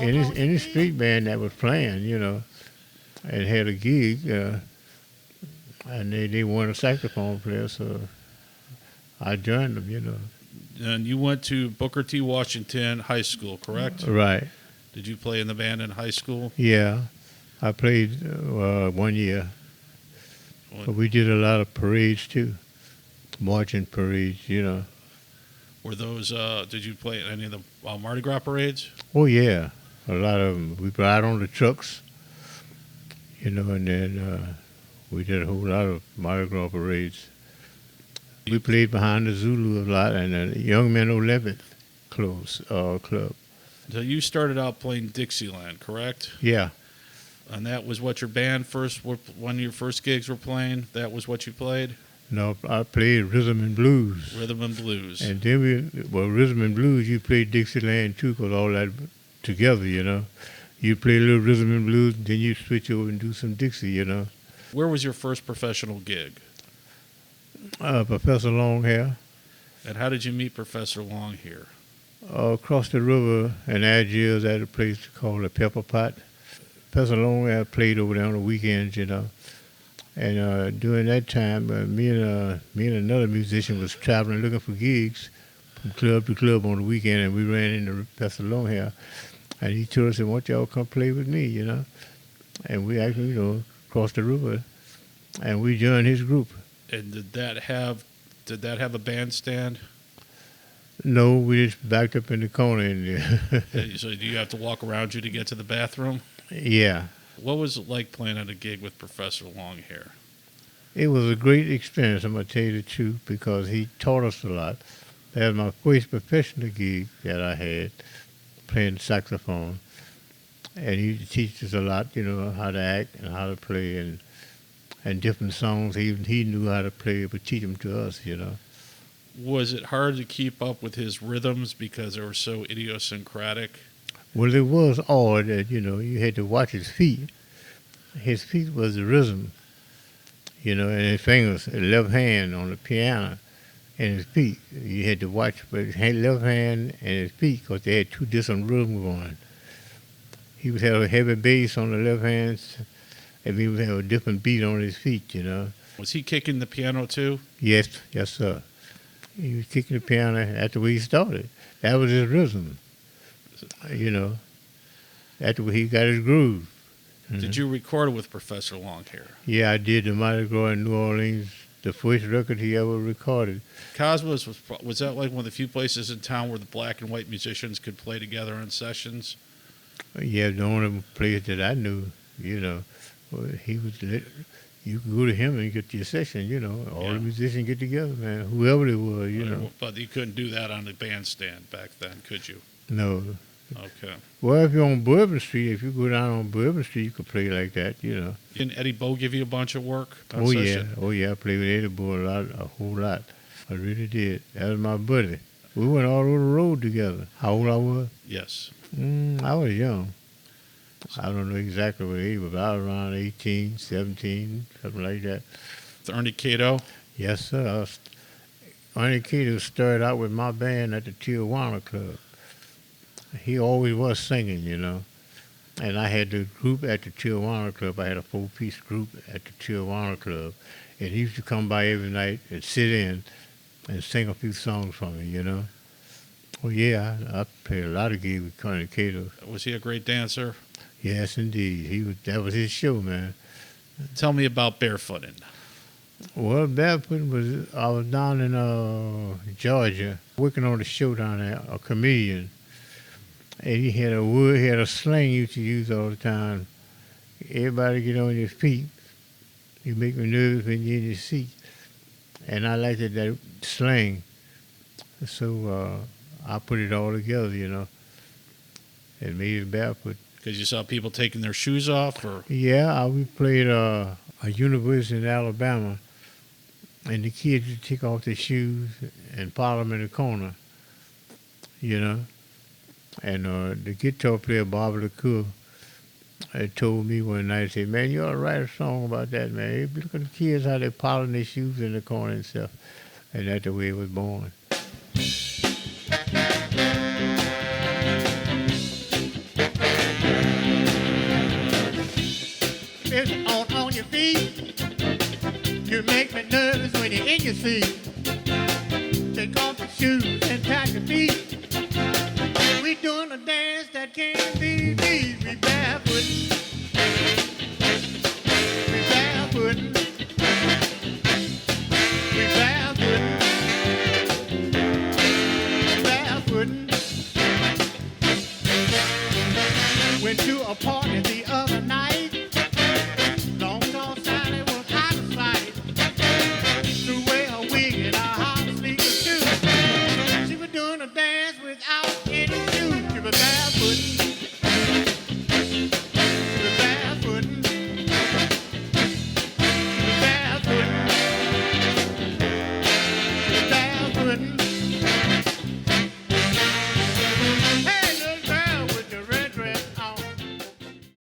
any street band that was playing, and had a gig, and they wanted a saxophone player, so I joined them. And you went to Booker T. Washington High School, correct? Right. Did you play in the band in high school? Yeah, I played 1 year, but we did a lot of parades too, marching parades. Were those, did you play any of the Mardi Gras parades? Oh yeah, a lot of them. We ride on the trucks, and then we did a whole lot of Mardi Gras parades. We played behind the Zulu a lot and the Young Men Olympic club. So you started out playing Dixieland, correct? Yeah. And that was what your band one of your first gigs were playing? That was what you played? No, I played rhythm and blues. Rhythm and blues. And then rhythm and blues, you played Dixieland too, because all that together. You play a little rhythm and blues, then you switch over and do some Dixie. Where was your first professional gig? Professor Longhair. And how did you meet Professor Longhair? Across the river in Algiers at a place called the Pepper Pot. Professor Longhair played over there on the weekends, And during that time, me and another musician was traveling looking for gigs from club to club on the weekend, and we ran into Professor Longhair. And he told us, "Why don't y'all come play with me?" And we actually, crossed the river, and we joined his group. And did that have a bandstand? No, we just backed up in the corner. So do you have to walk around you to get to the bathroom? Yeah. What was it like playing at a gig with Professor Longhair? It was a great experience, I'm going to tell you the truth, because he taught us a lot. That was my first professional gig that I had, playing saxophone. And he teach us a lot, how to act and how to play and different songs. He knew how to play, but teach them to us. Was it hard to keep up with his rhythms because they were so idiosyncratic? Well, it was odd that, you had to watch his feet. His feet was the rhythm, and his fingers, his left hand on the piano, and his feet. You had to watch his left hand and his feet because they had two different rhythms going. He would have a heavy bass on the left hand, and he would have a different beat on his feet, Was he kicking the piano too? Yes, sir. He was kicking the piano after we started. That was his rhythm. After he got his groove. Mm-hmm. Did you record it with Professor Longhair? Yeah, I did the Mardi Gras in New Orleans, the first record he ever recorded. Cosmos, was that like one of the few places in town where the black and white musicians could play together in sessions? Yeah, the only place that I knew, he was lit. You could go to him and get your session, all the musicians get together, man, whoever they were, But you couldn't do that on the bandstand back then, could you? No. Okay. Well, if you're on Bourbon Street, if you go down on Bourbon Street, you could play like that, Didn't Eddie Bo give you a bunch of work on Oh, session? yeah. I played with Eddie Bo a whole lot. I really did. That was my buddy. We went all over the road together. How old I was? Yes. I was young. I don't know exactly what age, but I was around 18, 17, something like that. With Ernie Cato? Yes, sir. Ernie Cato started out with my band at the Tijuana Club. He always was singing, And I had the group at the Tijuana Club. I had a 4-piece group at the Tijuana Club. And he used to come by every night and sit in and sing a few songs for me, Well, yeah, I played a lot of gigs with Ernie Cato. Was he a great dancer? Yes, indeed. That was his show, man. Tell me about barefooting. Well, barefooting I was down in Georgia working on a show down there, a comedian. And he had a sling he used to use all the time. Everybody get on your feet. You make me nervous when you're in your seat. And I liked that slang. So I put it all together, and made it barefoot. Because you saw people taking their shoes off? Or Yeah, we played a university in Alabama, and the kids would take off their shoes and pile them in the corner, And the guitar player, Bobby LeCour, told me one night, he said, "Man, you ought to write a song about that, man. Hey, look at the kids, how they're piling their shoes in the corner and stuff." And that's the way it was born. You make me nervous when you're in your seat. Take off your shoes and pack your feet. We doing a dance that can't be beat. We barefoot.